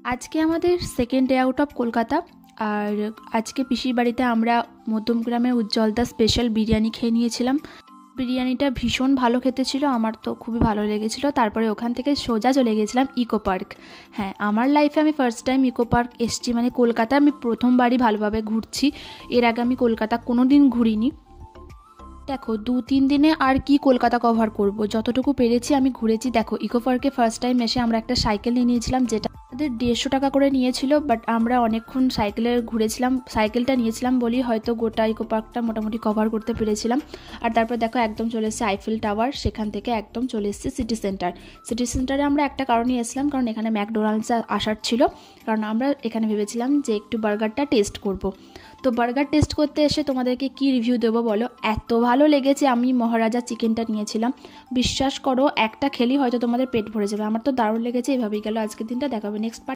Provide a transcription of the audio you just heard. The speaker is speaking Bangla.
আজকে আমাদের second day out of Kolkata. আর আজকে পিসির বাড়িতে আমরা মধ্যমগ্রামের উজ্জ্বলদা স্পেশাল বিরিয়ানি খেয়ে নিয়েছিলাম। বিরিয়ানিটা ভীষণ ভালো খেতে ছিল, আমার তো খুবই ভালো লেগেছিলো। তারপরে ওখান থেকে সোজা চলে গেছিলাম ইকো পার্ক। হ্যাঁ, আমার লাইফে আমি ফার্স্ট টাইম ইকো পার্ক এসেছি, মানে কলকাতা আমি প্রথমবারই ভালোভাবে ঘুরছি। এর আগে আমি কলকাতা কোনো দিন ঘুরিনি। দেখো 2-3 দিনে আর কি কলকাতা কভার করব, যতটুকু পেরেছি আমি ঘুরেছি। দেখো ইকো পার্কে ফার্স্ট টাইম এসে আমরা একটা সাইকেল নিয়ে নিয়েছিলাম, যেটা আমাদের 150 টাকা করে নিয়েছিল, বাট আমরা অনেকক্ষণ সাইকেলে ঘুরেছিলাম। সাইকেলটা নিয়েছিলাম বলি হয়তো গোটা ইকো পার্কটা মোটামুটি কভার করতে পেরেছিলাম। আর তারপর দেখো একদম চলে এসেছে আইফেল টাওয়ার, সেখান থেকে একদম চলে এসেছে সিটি সেন্টার। সিটি সেন্টারে আমরা একটা কারণে এসেছিলাম, কারণ এখানে ম্যাকডোনাল্ডস আসার ছিল, কারণ আমরা এখানে ভেবেছিলাম যে একটু বার্গারটা টেস্ট করব। তো বার্গার টেস্ট করতে এসে তোমাদেরকে কি রিভিউ দেবো বলো, এত ভালো লেগেছে। আমি মহারাজা চিকেনটা নিয়েছিলাম, বিশ্বাস করো একটা খেলেই হয়তো তোমাদের পেট ভরে যাবে। আমার তো দারুণ লেগেছে। এভাবেই গেল আজকের দিনটা, দেখাবে নেক্সট পার্ট।